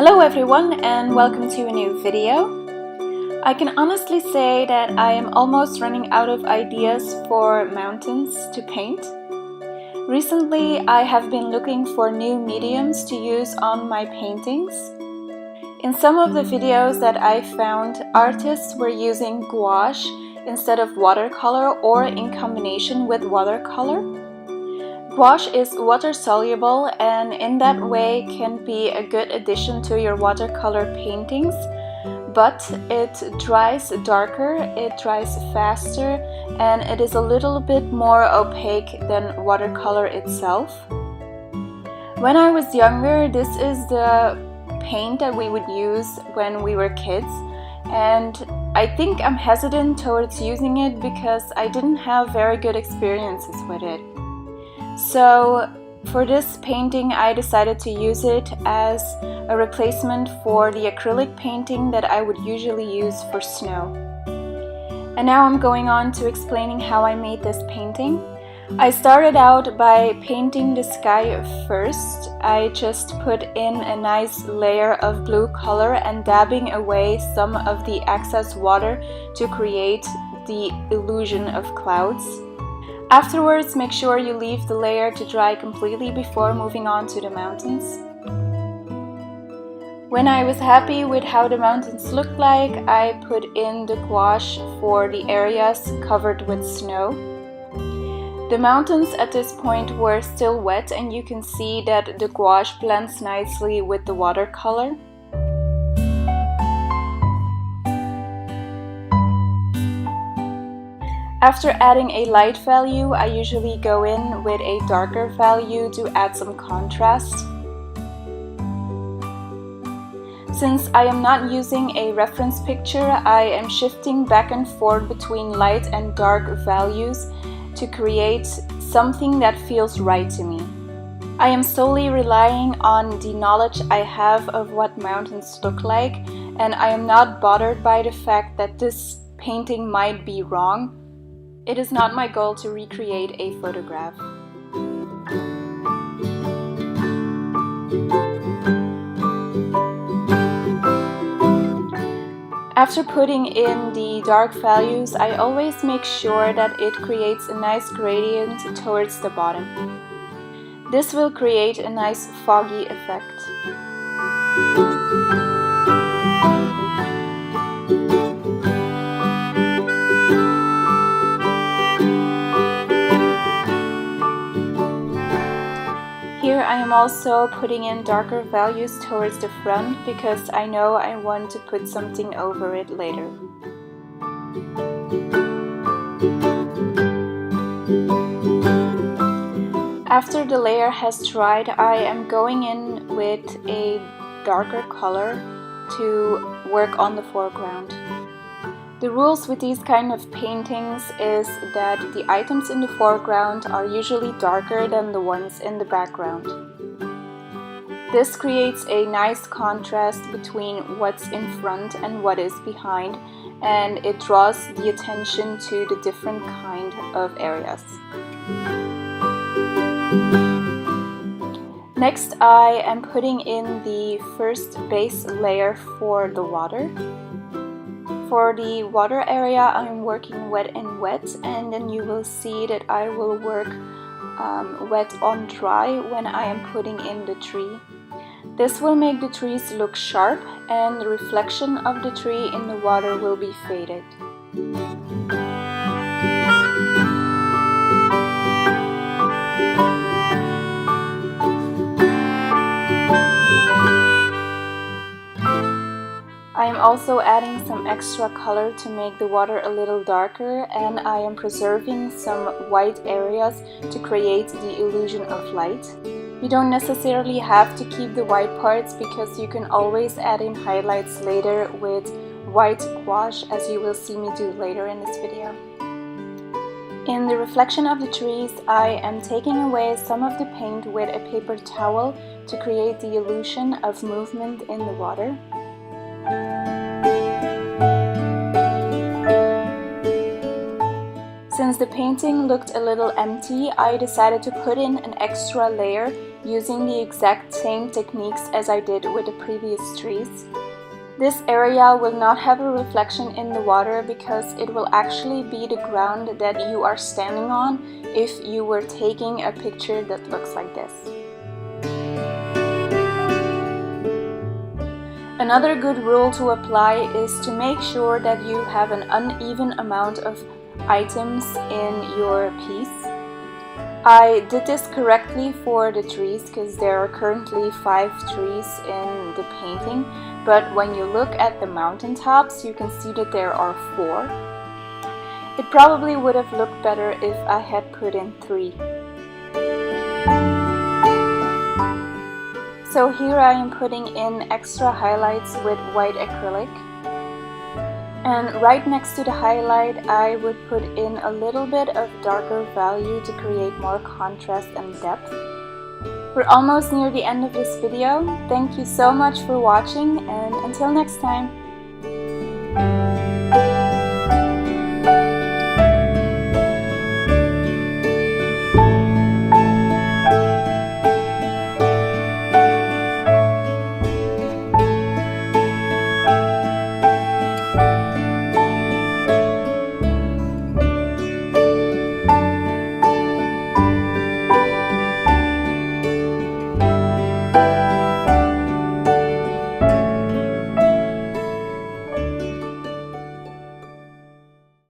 Hello everyone and welcome to a new video. I can honestly say that I am almost running out of ideas for mountains to paint. Recently I have been looking for new mediums to use on my paintings. In some of the videos that I found, artists were using gouache instead of watercolor or in combination with watercolor. Gouache is water-soluble and in that way can be a good addition to your watercolor paintings, but it dries darker, it dries faster, and it is a little bit more opaque than watercolor itself. When I was younger, this is the paint that we would use when we were kids, and I think I'm hesitant towards using it because I didn't have very good experiences with it. So for this painting I decided to use it as a replacement for the acrylic painting that I would usually use for snow. And now I'm going on to explaining how I made this painting. I started out by painting the sky first. I just put in a nice layer of blue color and dabbing away some of the excess water to create the illusion of clouds. Afterwards, make sure you leave the layer to dry completely before moving on to the mountains. When I was happy with how the mountains looked like, I put in the gouache for the areas covered with snow. The mountains at this point were still wet and you can see that the gouache blends nicely with the watercolor. After adding a light value, I usually go in with a darker value to add some contrast. Since I am not using a reference picture, I am shifting back and forth between light and dark values to create something that feels right to me. I am solely relying on the knowledge I have of what mountains look like, and I am not bothered by the fact that this painting might be wrong. It is not my goal to recreate a photograph. After putting in the dark values, I always make sure that it creates a nice gradient towards the bottom. This will create a nice foggy effect. Here I am also putting in darker values towards the front because I know I want to put something over it later. After the layer has dried, I am going in with a darker color to work on the foreground. The rules with these kind of paintings is that the items in the foreground are usually darker than the ones in the background. This creates a nice contrast between what's in front and what is behind, and it draws the attention to the different kind of areas. Next, I am putting in the first base layer for the water. For the water area, I'm working wet and wet, and then you will see that I will work wet on dry when I am putting in the tree. This will make the trees look sharp and the reflection of the tree in the water will be faded. I am also adding some extra color to make the water a little darker, and I am preserving some white areas to create the illusion of light. You don't necessarily have to keep the white parts because you can always add in highlights later with white gouache, as you will see me do later in this video. In the reflection of the trees, I am taking away some of the paint with a paper towel to create the illusion of movement in the water. Since the painting looked a little empty, I decided to put in an extra layer using the exact same techniques as I did with the previous trees. This area will not have a reflection in the water because it will actually be the ground that you are standing on if you were taking a picture that looks like this. Another good rule to apply is to make sure that you have an uneven amount of items in your piece. I did this correctly for the trees because there are currently 5 trees in the painting, but when you look at the mountaintops you can see that there are 4. It probably would have looked better if I had put in 3. So here I am putting in extra highlights with white acrylic. And right next to the highlight I would put in a little bit of darker value to create more contrast and depth. We're almost near the end of this video. Thank you so much for watching, and until next time!